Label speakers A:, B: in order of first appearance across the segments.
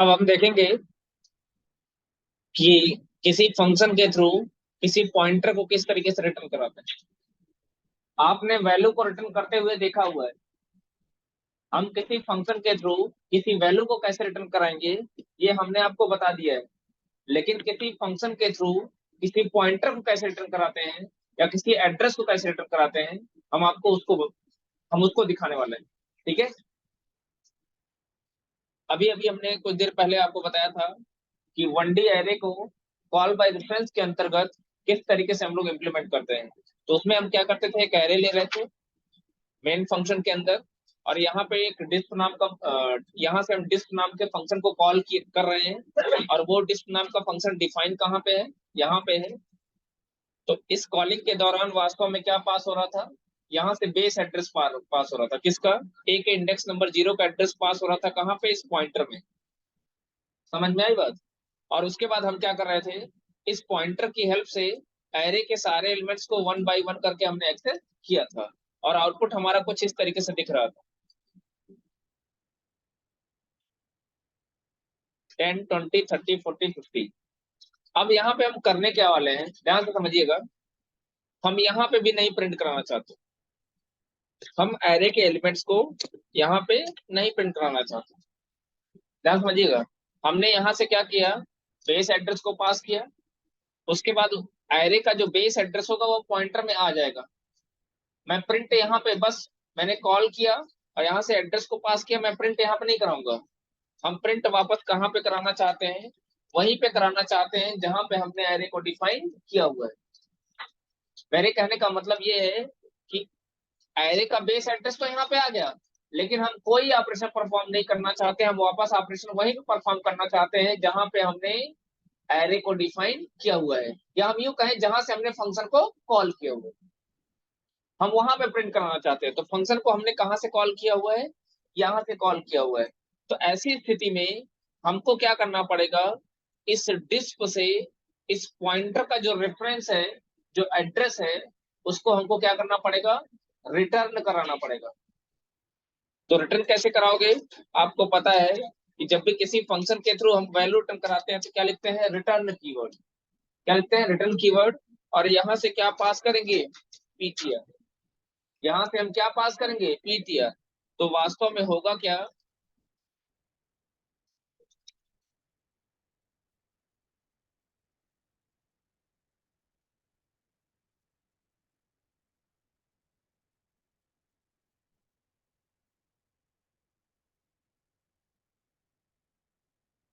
A: अब हम देखेंगे कि किसी फंक्शन के थ्रू किसी पॉइंटर को किस तरीके से रिटर्न कराते हैं। आपने वैल्यू को रिटर्न करते हुए देखा हुआ है। हम किसी फंक्शन के थ्रू किसी वैल्यू को कैसे रिटर्न कराएंगे, ये हमने आपको बता दिया है। लेकिन किसी फंक्शन के थ्रू किसी पॉइंटर को कैसे रिटर्न कराते हैं या किसी एड्रेस को कैसे रिटर्न कराते हैं, हम उसको दिखाने वाले हैं। ठीक है। अभी अभी हमने कुछ देर पहले आपको बताया था कि वन डी एरे को कॉल बाय रेफरेंस के अंतर्गत किस तरीके से हम लोग इम्प्लीमेंट करते हैं। तो उसमें हम क्या करते थे, एक एरे ले रहे थे मेन फंक्शन के अंदर, और यहाँ पे एक डिस्प नाम का यहाँ से हम डिस्प नाम के फंक्शन को कर रहे हैं, और वो डिस्प नाम का फंक्शन डिफाइन कहाँ पे है, यहाँ पे है। तो इस कॉलिंग के दौरान वास्तव में क्या पास हो रहा था, यहाँ से बेस एड्रेस पास हो रहा था। किसका? ए के इंडेक्स नंबर 0 का एड्रेस पास हो रहा था। कहाँ पे? इस पॉइंटर में। समझ में आई बात? और उसके बाद हम क्या कर रहे थे, इस पॉइंटर की हेल्प से एरे के सारे एलिमेंट्स को वन बाय वन करके हमने एक्सेस किया था, और आउटपुट हमारा कुछ इस तरीके से दिख रहा था। 10 20 30 40 50। अब यहाँ पे हम करने क्या वाले हैं, ध्यान से समझिएगा। हम यहाँ पे भी नहीं प्रिंट कराना चाहते। हम एरे के एलिमेंट्स को यहाँ पे नहीं प्रिंट कराना चाहते। ध्यान से समझिएगा। हमने यहाँ से क्या किया, बेस एड्रेस को पास किया। उसके बाद एरे का जो बेस एड्रेस होगा वो पॉइंटर में आ जाएगा। मैं प्रिंट यहाँ पे बस मैंने कॉल किया और यहाँ से एड्रेस को पास किया, मैं प्रिंट यहाँ पे नहीं कराऊंगा। हम प्रिंट वापस कहाँ पे कराना चाहते हैं, वहीं पे कराना चाहते हैं जहां पे हमने एरे को डिफाइन किया हुआ है। मेरे कहने का मतलब ये है कि एरे का बेस एड्रेस तो यहाँ पे आ गया, लेकिन हम कोई ऑपरेशन परफॉर्म नहीं करना चाहते। हम वापस ऑपरेशन वहीं पे परफॉर्म करना चाहते हैं जहां पे हमने एरे को डिफाइन किया हुआ है, या हम यूं कहें जहां से हमने फंक्शन को कॉल किया हुआ है, हम वहां पे प्रिंट कराना चाहते हैं। तो फंक्शन को हमने कहाँ से कॉल किया हुआ है, यहाँ से कॉल किया हुआ है। तो ऐसी स्थिति में हमको क्या करना पड़ेगा, इस डिस्प से इस पॉइंटर का जो रेफरेंस है, जो एड्रेस है, उसको हमको क्या करना पड़ेगा, रिटर्न कराना पड़ेगा। तो रिटर्न कैसे कराओगे? आपको पता है कि जब भी किसी फंक्शन के थ्रू हम वैल्यू रिटर्न कराते हैं तो क्या लिखते हैं, रिटर्न कीवर्ड। क्या लिखते हैं, रिटर्न कीवर्ड। और यहाँ से क्या पास करेंगे, पीटीआर। यहाँ से हम क्या पास करेंगे, पीटीआर। तो वास्तव में होगा क्या,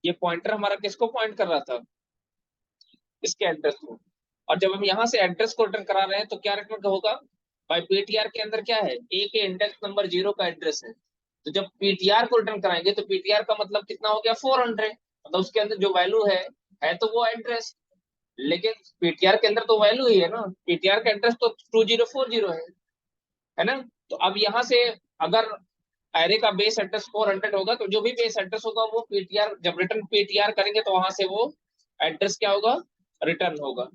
A: ये पॉइंटर हमारा किसको पॉइंट कर रहा था, इसके एड्रेस को। और जब हम यहाँ से एड्रेस को रिटर्न करा रहे हैं तो क्या रिटर्न होगा, भाई पीटीआर के अंदर क्या है, ए के इंडेक्स नंबर 0 का एड्रेस है। तो जब पीटीआर को रिटर्न कराएंगे तो पीटीआर का मतलब कितना हो गया, 400। मतलब उसके अंदर जो वैल्यू है तो वो एड्रेस, लेकिन पीटीआर के अंदर तो वैल्यू ही है ना, पीटीआर का एड्रेस तो 2040 है ना। तो अब यहाँ से अगर एरे का बेस एड्रेस 400 होगा तो जो भी बेस एड्रेस होगा वो पीटीआर, जब रिटर्न पीटीआर करेंगे तो वहां से वो एड्रेस क्या होगा, रिटर्न होगा।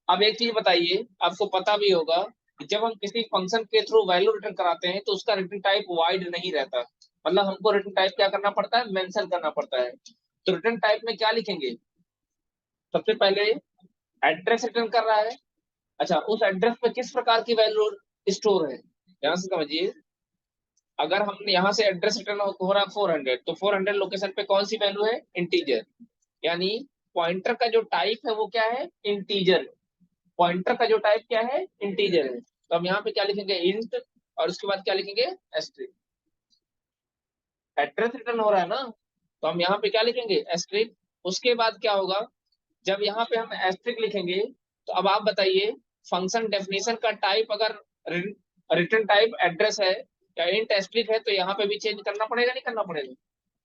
A: अब एक चीज बताइए, आपको पता भी होगा कि जब हम किसी फंक्शन के थ्रू वैल्यू रिटर्न कराते हैं तो उसका रिटर्न टाइप वाइड नहीं रहता। मतलब हमको रिटर्न टाइप क्या करना पड़ता है, मेंशन करना पड़ता है। तो रिटर्न टाइप में क्या लिखेंगे, सबसे पहले एड्रेस रिटर्न कर रहा है। अच्छा, उस एड्रेस पे किस प्रकार की वैल्यू स्टोर है, ध्यान से समझिए। अगर हमने यहाँ से एड्रेस रिटर्न हो रहा है 400, तो 400 लोकेशन पे कौन सी वैल्यू है, इंटीजर। यानी पॉइंटर का जो टाइप है वो क्या है, इंटीजर। पॉइंटर का जो टाइप क्या है, इंटीजर है। तो हम यहाँ पे क्या लिखेंगे, इंट, और उसके बाद क्या लिखेंगे, एस्ट्रिक। एड्रेस रिटर्न हो रहा है ना, तो हम यहाँ पे क्या लिखेंगे, एस्ट्रिक। उसके बाद क्या होगा, जब यहाँ पे हम एस्ट्रिक लिखेंगे तो अब आप बताइए, फंक्शन डेफिनेशन का टाइप अगर रिटर्न टाइप एड्रेस है या इंट एस्ट्रिक है तो यहाँ पे भी चेंज करना पड़ेगा, नहीं करना पड़ेगा।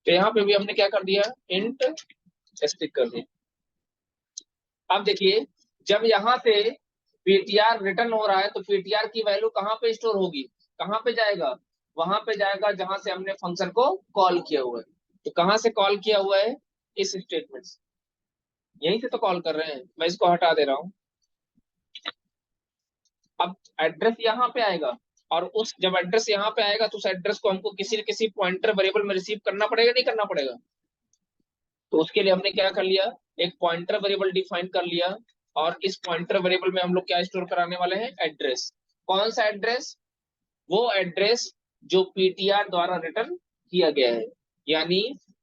A: तो यहाँ पे भी हमने क्या कर दिया, इंट एस्ट्रिक कर दिया। अब देखिए, जब यहाँ से पीटीआर रिटर्न हो रहा है तो पीटीआर की वैल्यू कहाँ पे स्टोर होगी, कहाँ पे जाएगा, वहां पे जाएगा जहां से हमने फंक्शन को कॉल किया हुआ है। तो कहाँ से कॉल किया हुआ है, इस स्टेटमेंट से, यहीं से तो कॉल कर रहे हैं। मैं इसको हटा दे रहा हूँ। अब एड्रेस यहाँ पे आएगा, और उस जब एड्रेस यहाँ पे आएगा तो उस एड्रेस को हमको किसी न किसी पॉइंटर वेरिएबल में रिसीव करना पड़ेगा, नहीं करना पड़ेगा। तो उसके लिए हमने क्या कर लिया, एक पॉइंटर वेरिएबल डिफाइन कर लिया, और इस पॉइंटर वेरिएबल में हम लोग क्या स्टोर कराने वाले हैं, एड्रेस। कौन सा एड्रेस, वो एड्रेस जो पीटीआर द्वारा रिटर्न किया गया है। यानी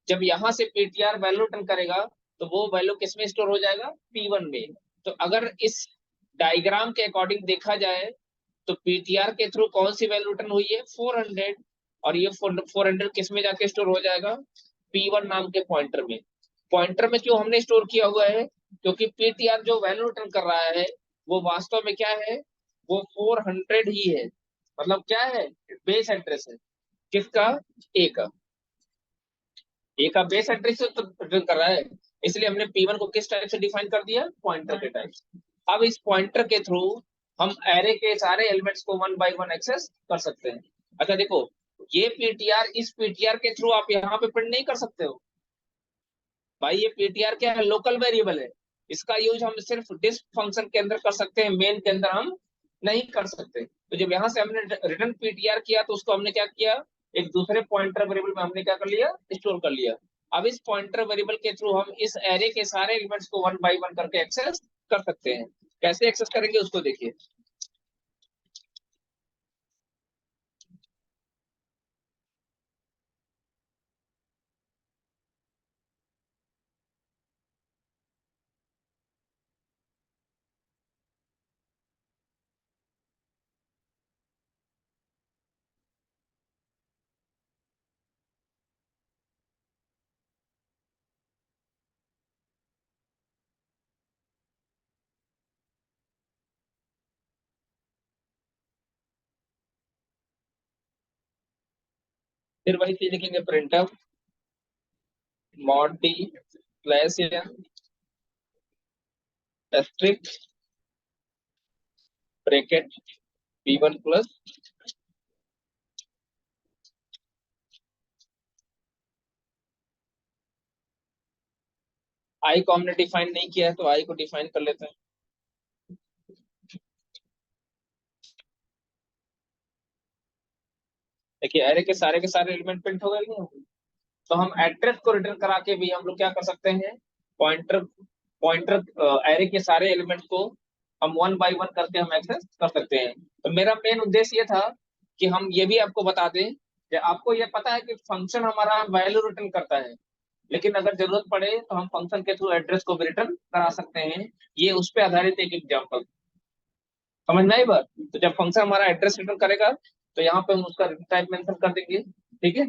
A: जब यहां से पीटीआर वैल्यू रिटर्न करेगा तो वो वैल्यू किस में स्टोर हो जाएगा, P1 में। तो अगर इस डायग्राम के अकॉर्डिंग देखा जाए तो पीटीआर के थ्रू कौन सी वैल्यू रिटर्न हुई है, 400, और ये 400 किस में जाके स्टोर हो जाएगा, P1 नाम के पॉइंटर में। पॉइंटर में क्यों हमने स्टोर किया हुआ है, क्योंकि पीटीआर जो वैल्यू रिटर्न कर रहा है वो वास्तव में क्या है, वो 400 ही है। मतलब क्या है, बेस एड्रेस है किसका, ए का। ए का बेस एड्रेस तो रिटर्न कर रहा है, इसलिए हमने P1 को किस टाइप से डिफाइन कर दिया, पॉइंटर के टाइप से। अब इस पॉइंटर के थ्रू हम एरे के सारे एलिमेंट्स को वन बाय वन एक्सेस कर सकते हैं। अच्छा देखो, ये पीटीआर, इस पीटीआर के थ्रू आप यहाँ पे प्रिंट नहीं कर सकते हो भाई। ये पीटीआर क्या है, लोकल वेरिएबल है। इसका यूज हम सिर्फ डिस्प फंक्शन के अंदर कर सकते हैं, मेन के अंदर हम नहीं कर सकते। तो जब यहाँ से हमने रिटर्न पीटीआर किया तो उसको हमने क्या किया, एक दूसरे पॉइंटर वेरिएबल में हमने क्या कर लिया, स्टोर कर लिया। अब इस पॉइंटर वेरिएबल के थ्रू हम इस एरे के सारे एलिमेंट्स को वन बाय वन करके एक्सेस कर सकते हैं। कैसे एक्सेस करेंगे उसको देखिए। फिर वही चीज लिखेंगे, printf mod d slash n asterisk bracket P1 plus. I को हमने डिफाइन नहीं किया है तो आई को डिफाइन कर लेते हैं। देखिए एरे के सारे एलिमेंट प्रिंट हो गए नहीं, तो हम एड्रेस को रिटर्न करा के भी हम लोग क्या कर सकते हैं, पॉइंटर पॉइंटर एरे के सारे एलिमेंट को हम वन बाय वन करके हम एक्सेस कर सकते हैं। तो मेरा मेन उद्देश्य ये था कि हम ये भी आपको बता दें कि आपको ये पता है कि फंक्शन हमारा वैल्यू रिटर्न करता है, लेकिन अगर जरूरत पड़े तो हम फंक्शन के थ्रू एड्रेस को भी रिटर्न करा सकते हैं। ये उस पर आधारित एक एग्जाम्पल, समझ में आई बात। तो जब फंक्शन हमारा एड्रेस रिटर्न करेगा तो यहाँ पे हम उसका टाइप मेंशन कर देंगे, ठीक है।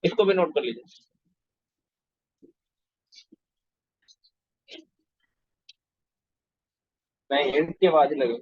A: इसको भी नोट कर लीजिए। नहीं, हिंट के बाद ही लगे।